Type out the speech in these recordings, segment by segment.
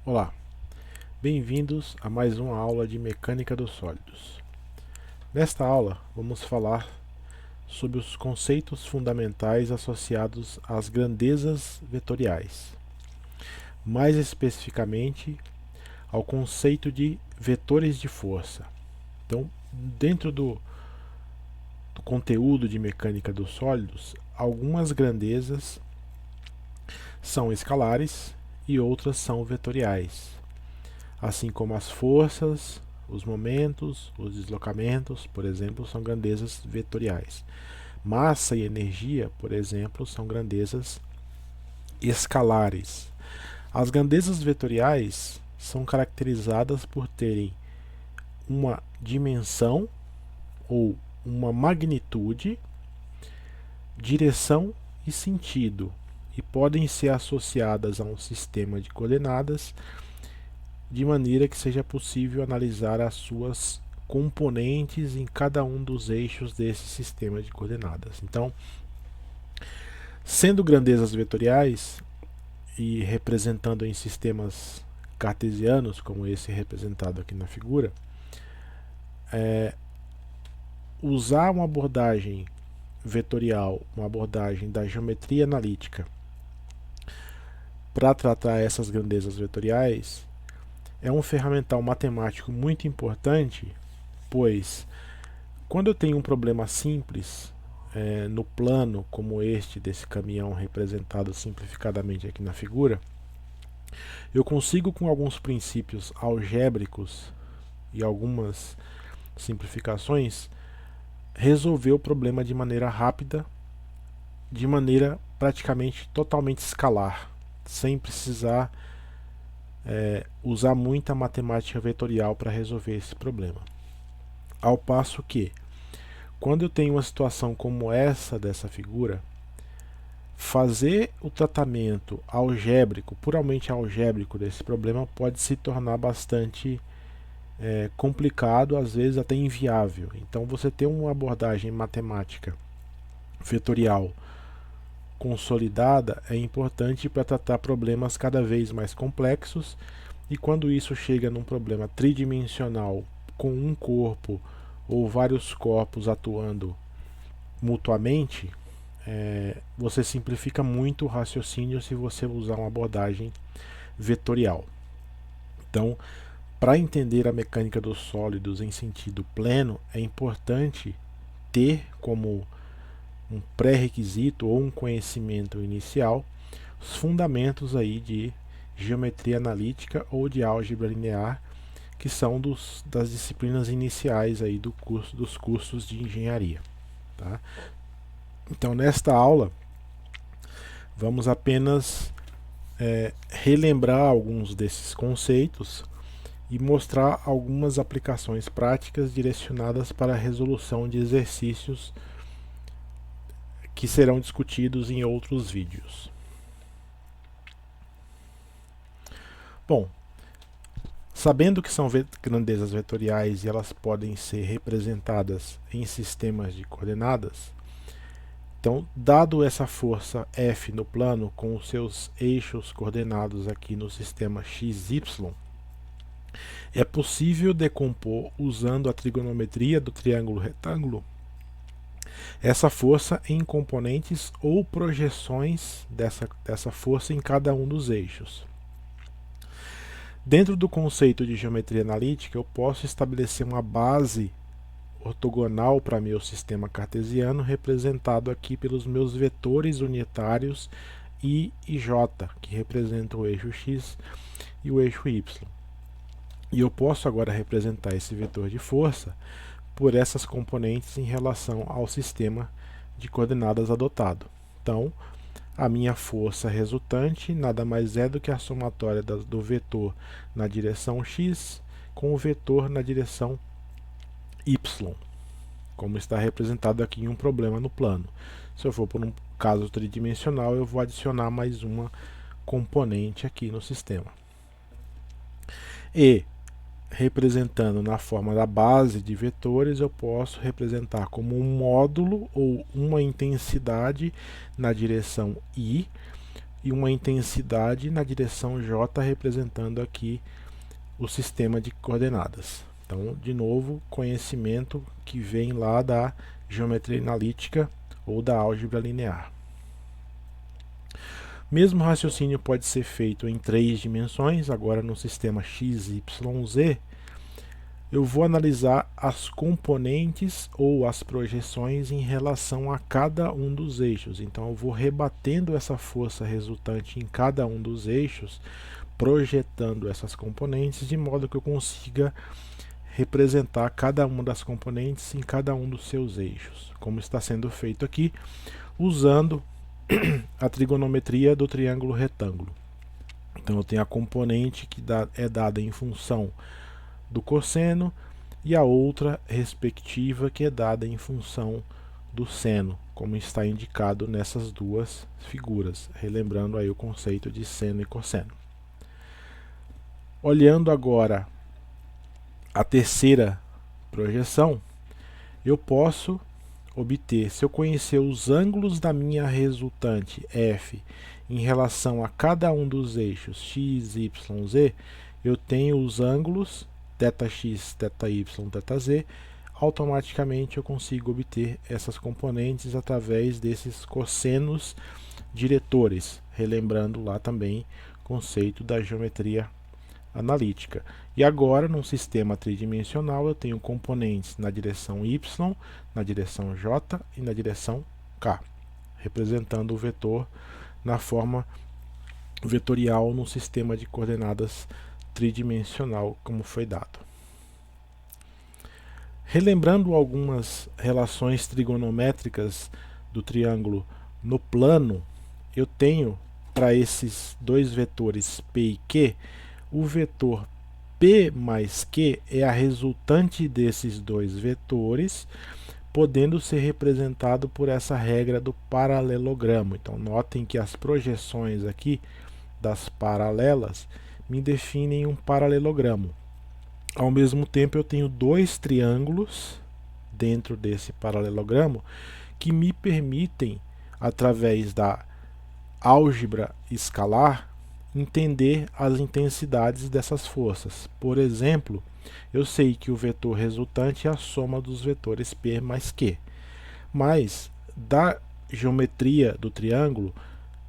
Olá, bem-vindos a mais uma aula de Mecânica dos Sólidos. Nesta aula, vamos falar sobre os conceitos fundamentais associados às grandezas vetoriais, mais especificamente ao conceito de vetores de força. Então, dentro do conteúdo de Mecânica dos Sólidos, algumas grandezas são escalares e outras são vetoriais, assim como as forças, os momentos, os deslocamentos, por exemplo, são grandezas vetoriais. Massa e energia, por exemplo, são grandezas escalares. As grandezas vetoriais são caracterizadas por terem uma dimensão ou uma magnitude, direção e sentido, e podem ser associadas a um sistema de coordenadas de maneira que seja possível analisar as suas componentes em cada um dos eixos desse sistema de coordenadas. Então, sendo grandezas vetoriais e representando em sistemas cartesianos, como esse representado aqui na figura, usar uma abordagem vetorial, uma abordagem da geometria analítica, para tratar essas grandezas vetoriais, é um ferramental matemático muito importante, pois quando eu tenho um problema simples no plano, como este desse caminhão representado simplificadamente aqui na figura, eu consigo, com alguns princípios algébricos e algumas simplificações, resolver o problema de maneira rápida, de maneira praticamente totalmente escalar, sem precisar usar muita matemática vetorial para resolver esse problema. Ao passo que, quando eu tenho uma situação como essa dessa figura, fazer o tratamento algébrico, puramente algébrico desse problema pode se tornar bastante complicado, às vezes até inviável. Então, você ter uma abordagem matemática vetorial consolidada é importante para tratar problemas cada vez mais complexos, e quando isso chega num problema tridimensional com um corpo ou vários corpos atuando mutuamente, você simplifica muito o raciocínio se você usar uma abordagem vetorial. Então, para entender a mecânica dos sólidos em sentido pleno, é importante ter como um pré-requisito ou um conhecimento inicial os fundamentos aí de geometria analítica ou de álgebra linear, que são das disciplinas iniciais aí dos cursos de engenharia. Tá? Então, nesta aula, vamos apenas relembrar alguns desses conceitos e mostrar algumas aplicações práticas direcionadas para a resolução de exercícios que serão discutidos em outros vídeos. Bom, sabendo que são grandezas vetoriais e elas podem ser representadas em sistemas de coordenadas, então, dado essa força F no plano com os seus eixos coordenados aqui no sistema XY, é possível decompor, usando a trigonometria do triângulo retângulo, essa força em componentes ou projeções dessa força em cada um dos eixos. Dentro do conceito de geometria analítica, eu posso estabelecer uma base ortogonal para meu sistema cartesiano, representado aqui pelos meus vetores unitários I e J, que representam o eixo X e o eixo Y. E eu posso agora representar esse vetor de força por essas componentes em relação ao sistema de coordenadas adotado. Então, a minha força resultante nada mais é do que a somatória do vetor na direção x com o vetor na direção y, como está representado aqui em um problema no plano. Se eu for por um caso tridimensional, eu vou adicionar mais uma componente aqui no sistema. E, representando na forma da base de vetores, eu posso representar como um módulo ou uma intensidade na direção i e uma intensidade na direção J, representando aqui o sistema de coordenadas. Então, de novo, conhecimento que vem lá da geometria analítica ou da álgebra linear. Mesmo raciocínio pode ser feito em 3 dimensões, agora no sistema x, y, z. Eu vou analisar as componentes ou as projeções em relação a cada um dos eixos. Então eu vou rebatendo essa força resultante em cada um dos eixos, projetando essas componentes, de modo que eu consiga representar cada uma das componentes em cada um dos seus eixos, como está sendo feito aqui, usando a trigonometria do triângulo retângulo. Então eu tenho a componente que é dada em função do cosseno e a outra respectiva que é dada em função do seno, como está indicado nessas duas figuras, relembrando aí o conceito de seno e cosseno. Olhando agora a terceira projeção, eu posso obter, se eu conhecer os ângulos da minha resultante f em relação a cada um dos eixos x, y, z, eu tenho os ângulos θx, θy, θz, automaticamente eu consigo obter essas componentes através desses cossenos diretores, relembrando lá também o conceito da geometria analítica. E agora, num sistema tridimensional, eu tenho componentes na direção y, na direção j e na direção k, representando o vetor na forma vetorial no sistema de coordenadas tridimensional, como foi dado. Relembrando algumas relações trigonométricas do triângulo no plano, eu tenho para esses dois vetores P e Q, o vetor P mais Q é a resultante desses dois vetores, podendo ser representado por essa regra do paralelogramo. Então notem que as projeções aqui das paralelas me definem um paralelogramo. Ao mesmo tempo eu tenho dois triângulos dentro desse paralelogramo que me permitem, através da álgebra escalar, entender as intensidades dessas forças. Por exemplo, eu sei que o vetor resultante é a soma dos vetores P mais Q. Mas da geometria do triângulo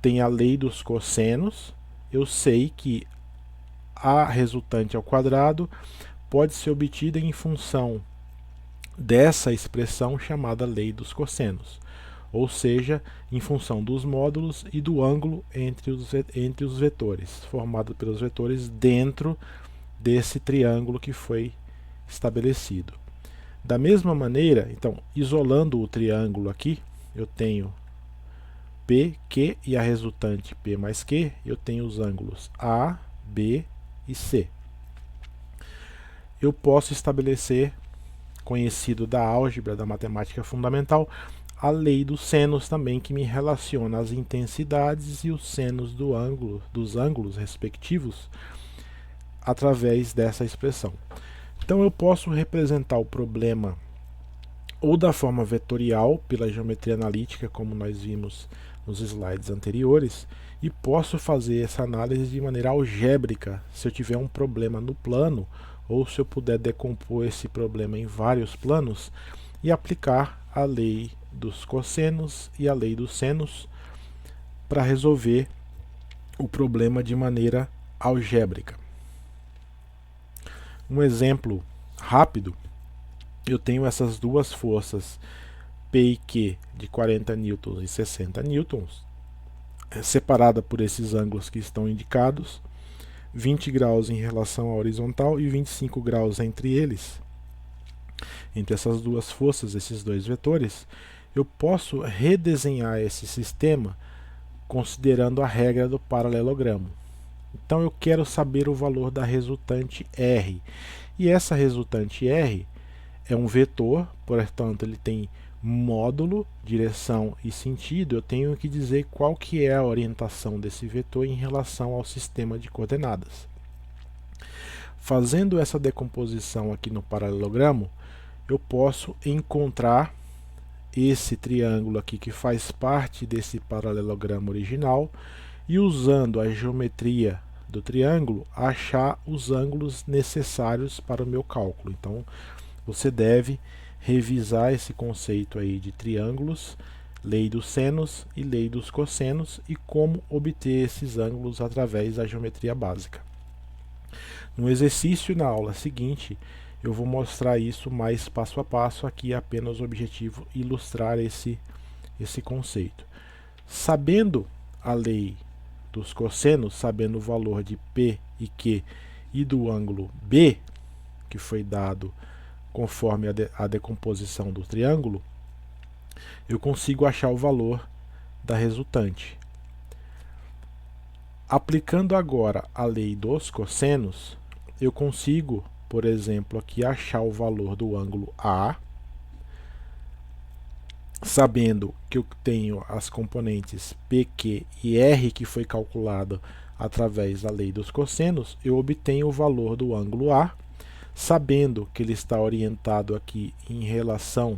tem a lei dos cossenos. Eu sei que a resultante ao quadrado pode ser obtida em função dessa expressão chamada lei dos cossenos, ou seja, em função dos módulos e do ângulo entre os vetores, formado pelos vetores dentro desse triângulo que foi estabelecido. Da mesma maneira, então, isolando o triângulo aqui, eu tenho P, Q e a resultante P mais Q, eu tenho os ângulos A, B e C. Eu posso estabelecer, conhecido da álgebra da matemática fundamental, a lei dos senos também, que me relaciona as intensidades e os senos dos ângulos respectivos através dessa expressão. Então eu posso representar o problema ou da forma vetorial, pela geometria analítica, como nós vimos nos slides anteriores, e posso fazer essa análise de maneira algébrica, se eu tiver um problema no plano, ou se eu puder decompor esse problema em vários planos e aplicar a lei dos cossenos e a lei dos senos para resolver o problema de maneira algébrica. Um exemplo rápido, eu tenho essas duas forças P e Q de 40 newtons e 60 newtons, separada por esses ângulos que estão indicados, 20 graus em relação à horizontal e 25 graus entre eles. Entre essas duas forças, esses dois vetores, eu posso redesenhar esse sistema considerando a regra do paralelogramo. Então eu quero saber o valor da resultante R. E essa resultante R é um vetor, portanto ele tem módulo, direção e sentido. Eu tenho que dizer qual que é a orientação desse vetor em relação ao sistema de coordenadas. Fazendo essa decomposição aqui no paralelogramo, eu posso encontrar esse triângulo aqui que faz parte desse paralelogramo original e, usando a geometria do triângulo, achar os ângulos necessários para o meu cálculo. Então, você deve revisar esse conceito aí de triângulos, lei dos senos e lei dos cossenos, e como obter esses ângulos através da geometria básica. No exercício na aula seguinte, eu vou mostrar isso mais passo a passo. Aqui é apenas o objetivo ilustrar esse conceito. Sabendo a lei dos cossenos, sabendo o valor de P e Q e do ângulo B, que foi dado conforme a decomposição do triângulo, eu consigo achar o valor da resultante. Aplicando agora a lei dos cossenos, eu consigo, por exemplo, aqui achar o valor do ângulo A, sabendo que eu tenho as componentes PQ e R, que foi calculado através da lei dos cossenos, eu obtenho o valor do ângulo A. Sabendo que ele está orientado aqui em relação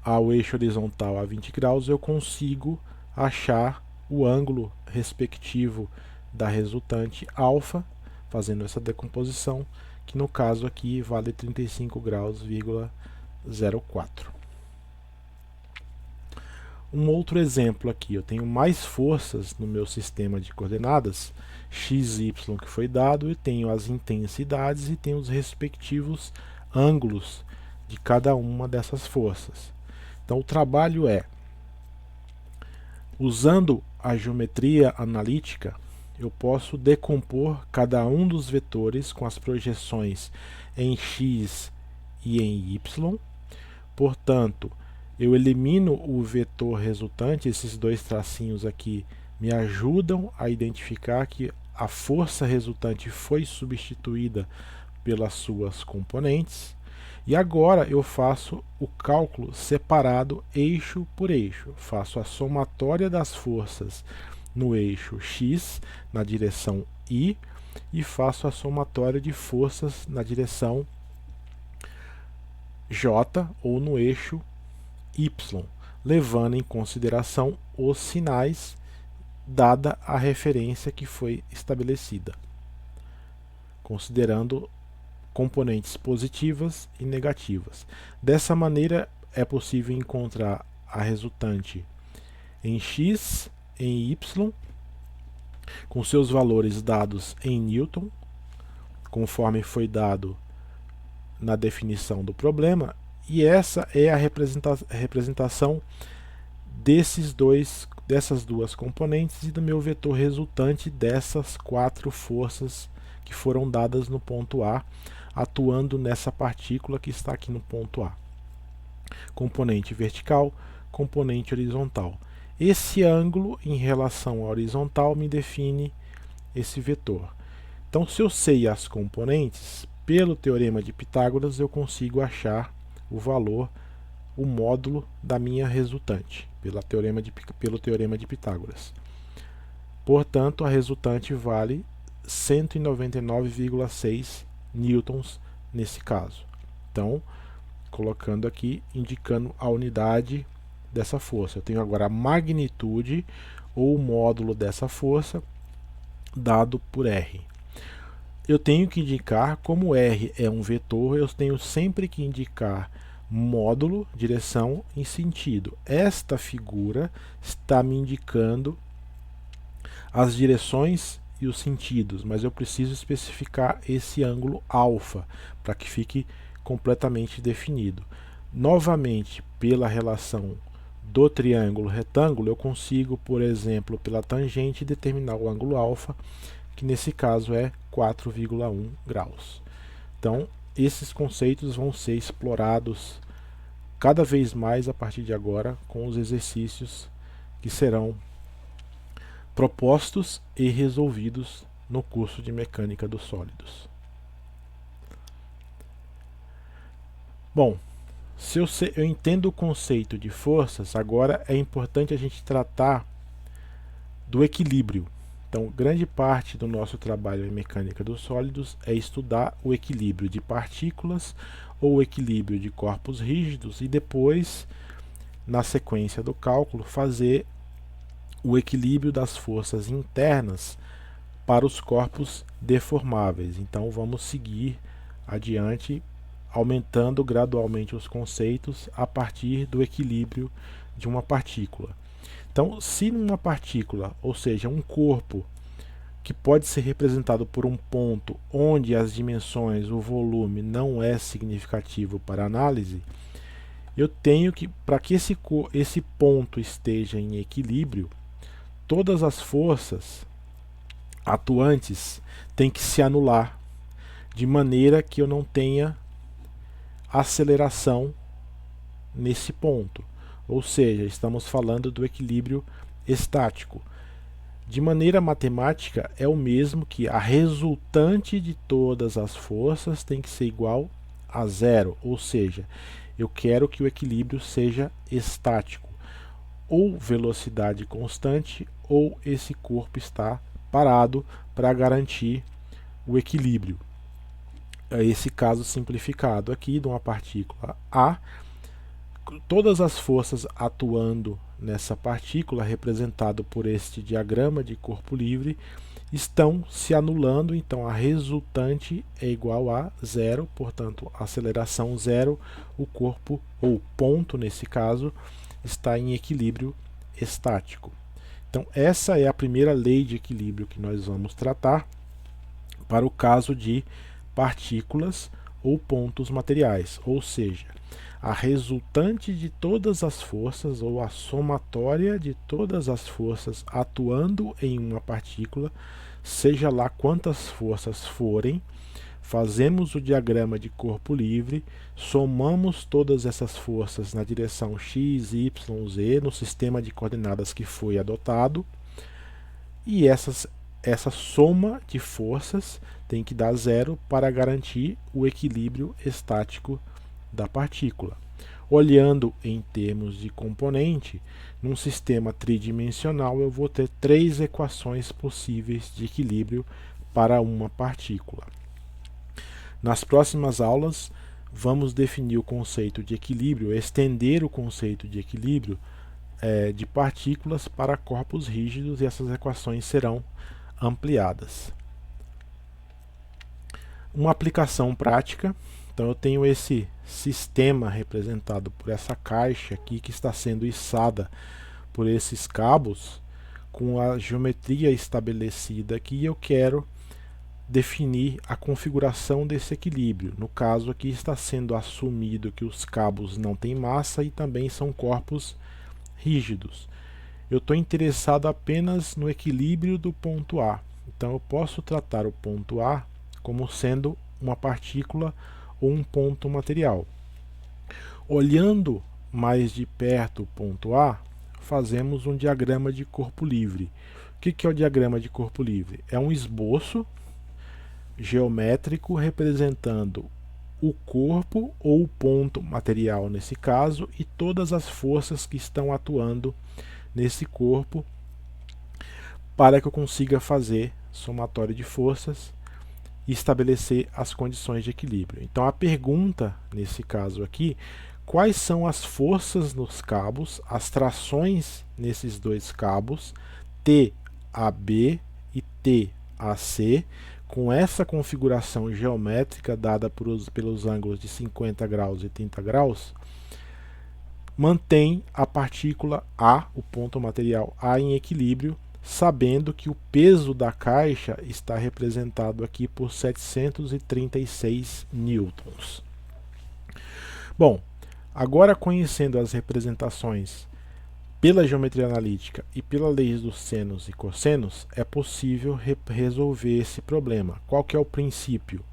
ao eixo horizontal a 20 graus, eu consigo achar o ângulo respectivo da resultante alfa, fazendo essa decomposição, que no caso aqui vale 35 graus,04. Um outro exemplo aqui, eu tenho mais forças no meu sistema de coordenadas, x, y, que foi dado, e tenho as intensidades e tenho os respectivos ângulos de cada uma dessas forças. Então o trabalho é, usando a geometria analítica, eu posso decompor cada um dos vetores com as projeções em x e em y. Portanto, eu elimino o vetor resultante, esses dois tracinhos aqui me ajudam a identificar que a força resultante foi substituída pelas suas componentes. E agora eu faço o cálculo separado eixo por eixo. Faço a somatória das forças no eixo x, na direção y, e faço a somatória de forças na direção j, ou no eixo y, levando em consideração os sinais, dada a referência que foi estabelecida, considerando componentes positivas e negativas. Dessa maneira, é possível encontrar a resultante em x, em y, com seus valores dados em Newton, conforme foi dado na definição do problema, e essa é a representação dessas duas componentes e do meu vetor resultante dessas quatro forças que foram dadas no ponto A, atuando nessa partícula que está aqui no ponto A. Componente vertical, componente horizontal. Esse ângulo em relação à horizontal me define esse vetor. Então, se eu sei as componentes, pelo teorema de Pitágoras eu consigo achar o valor, o módulo da minha resultante, pelo teorema de Pitágoras. Portanto, a resultante vale 199,6 newtons nesse caso. Então, colocando aqui, indicando a unidade dessa força. Eu tenho agora a magnitude ou o módulo dessa força dado por R. Eu tenho que indicar, como R é um vetor, eu tenho sempre que indicar módulo, direção e sentido. Esta figura está me indicando as direções e os sentidos, mas eu preciso especificar esse ângulo alfa para que fique completamente definido. Novamente, pela relação do triângulo retângulo, eu consigo, por exemplo, pela tangente, determinar o ângulo alfa, que nesse caso é 4,1 graus. Então, esses conceitos vão ser explorados cada vez mais a partir de agora com os exercícios que serão propostos e resolvidos no curso de Mecânica dos Sólidos. Bom, se eu entendo o conceito de forças, agora é importante a gente tratar do equilíbrio. Então, grande parte do nosso trabalho em Mecânica dos Sólidos é estudar o equilíbrio de partículas ou o equilíbrio de corpos rígidos e depois, na sequência do cálculo, fazer o equilíbrio das forças internas para os corpos deformáveis. Então vamos seguir adiante, aumentando gradualmente os conceitos a partir do equilíbrio de uma partícula. Então, se numa partícula, ou seja, um corpo que pode ser representado por um ponto onde as dimensões, o volume não é significativo para análise, eu tenho que, para que esse ponto esteja em equilíbrio, todas as forças atuantes têm que se anular, de maneira que eu não tenha aceleração nesse ponto. Ou seja, estamos falando do equilíbrio estático. De maneira matemática, é o mesmo que a resultante de todas as forças tem que ser igual a zero, ou seja, eu quero que o equilíbrio seja estático, ou velocidade constante, ou esse corpo está parado para garantir o equilíbrio. Esse caso simplificado aqui de uma partícula A, todas as forças atuando nessa partícula, representado por este diagrama de corpo livre, estão se anulando, então a resultante é igual a zero, portanto, aceleração zero, o corpo, ou ponto nesse caso, está em equilíbrio estático. Então, essa é a primeira lei de equilíbrio que nós vamos tratar para o caso de partículas ou pontos materiais, ou seja, a resultante de todas as forças ou a somatória de todas as forças atuando em uma partícula, seja lá quantas forças forem, fazemos o diagrama de corpo livre, somamos todas essas forças na direção x, y, z no sistema de coordenadas que foi adotado, e essa soma de forças tem que dar zero para garantir o equilíbrio estático da partícula. Olhando em termos de componente, num sistema tridimensional eu vou ter três equações possíveis de equilíbrio para uma partícula. Nas próximas aulas, vamos definir o conceito de equilíbrio, estender o conceito de equilíbrio de partículas para corpos rígidos, e essas equações serão ampliadas. Uma aplicação prática. Então eu tenho esse sistema representado por essa caixa aqui que está sendo içada por esses cabos com a geometria estabelecida aqui, e eu quero definir a configuração desse equilíbrio. No caso aqui está sendo assumido que os cabos não têm massa e também são corpos rígidos. Eu estou interessado apenas no equilíbrio do ponto A. Então eu posso tratar o ponto A como sendo uma partícula ou um ponto material. Olhando mais de perto o ponto A, fazemos um diagrama de corpo livre. O que é o diagrama de corpo livre? É um esboço geométrico representando o corpo ou o ponto material nesse caso e todas as forças que estão atuando nesse corpo para que eu consiga fazer somatório de forças e estabelecer as condições de equilíbrio. Então a pergunta nesse caso aqui, quais são as forças nos cabos, as trações nesses dois cabos, TAB e TAC, com essa configuração geométrica dada pelos ângulos de 50 graus e 30 graus, mantém a partícula A, o ponto material A, em equilíbrio, sabendo que o peso da caixa está representado aqui por 736 newtons. Bom, agora conhecendo as representações pela geometria analítica e pela lei dos senos e cossenos, é possível resolver esse problema. Qual que é o princípio?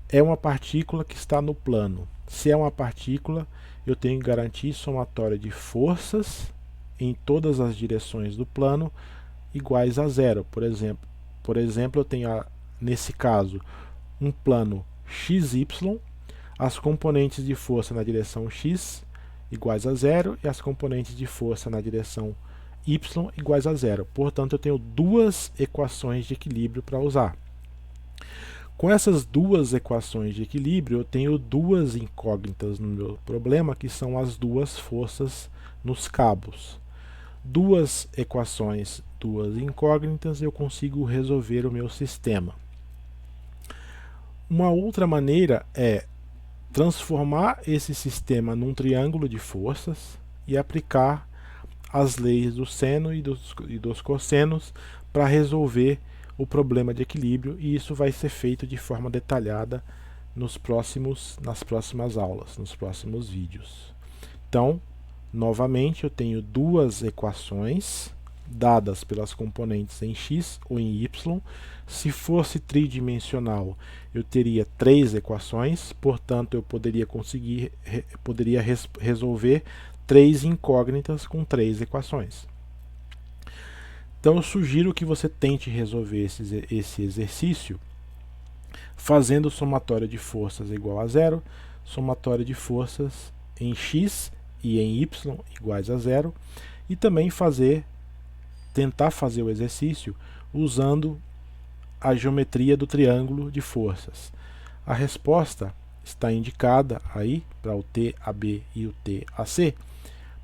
É uma partícula que está no plano. Se é uma partícula, eu tenho que garantir somatória de forças em todas as direções do plano iguais a zero. Por exemplo, eu tenho, nesse caso, um plano XY, as componentes de força na direção X iguais a zero e as componentes de força na direção Y iguais a zero. Portanto, eu tenho duas equações de equilíbrio para usar. Com essas duas equações de equilíbrio, eu tenho duas incógnitas no meu problema, que são as duas forças nos cabos. duas equações, duas incógnitas, eu consigo resolver o meu sistema. Uma outra maneira é transformar esse sistema num triângulo de forças e aplicar as leis do seno e dos cossenos para resolver o problema de equilíbrio, e isso vai ser feito de forma detalhada nas próximas aulas, nos próximos vídeos. Então, novamente, eu tenho duas equações dadas pelas componentes em x ou em y. Se fosse tridimensional, eu teria três equações, portanto, eu poderia resolver três incógnitas com três equações. Então, eu sugiro que você tente resolver esse exercício fazendo somatório de forças igual a zero, somatório de forças em x e em y iguais a zero, e também tentar fazer o exercício usando a geometria do triângulo de forças. A resposta está indicada aí para o TAB e o TAC,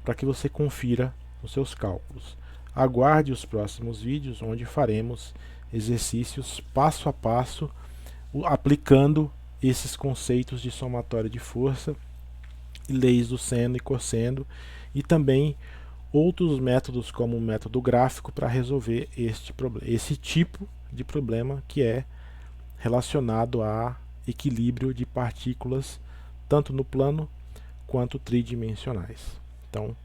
para que você confira os seus cálculos. Aguarde os próximos vídeos, onde faremos exercícios passo a passo, aplicando esses conceitos de somatório de força, leis do seno e cosseno, e também outros métodos, como o método gráfico, para resolver esse tipo de problema que é relacionado a equilíbrio de partículas, tanto no plano quanto tridimensionais. Então,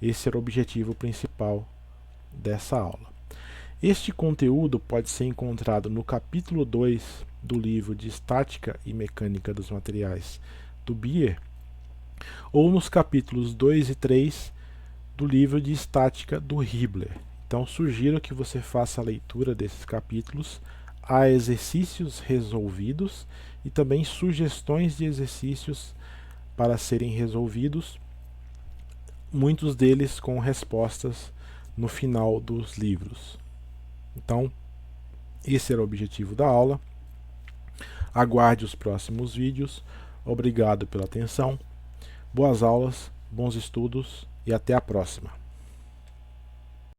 esse era o objetivo principal dessa aula. Este conteúdo pode ser encontrado no capítulo 2 do livro de Estática e Mecânica dos Materiais do Beer, ou nos capítulos 2 e 3 do livro de Estática do Hibbeler. Então, sugiro que você faça a leitura desses capítulos. Há exercícios resolvidos e também sugestões de exercícios para serem resolvidos, muitos deles com respostas no final dos livros. Então, esse era o objetivo da aula. Aguarde os próximos vídeos. Obrigado pela atenção. Boas aulas, bons estudos e até a próxima.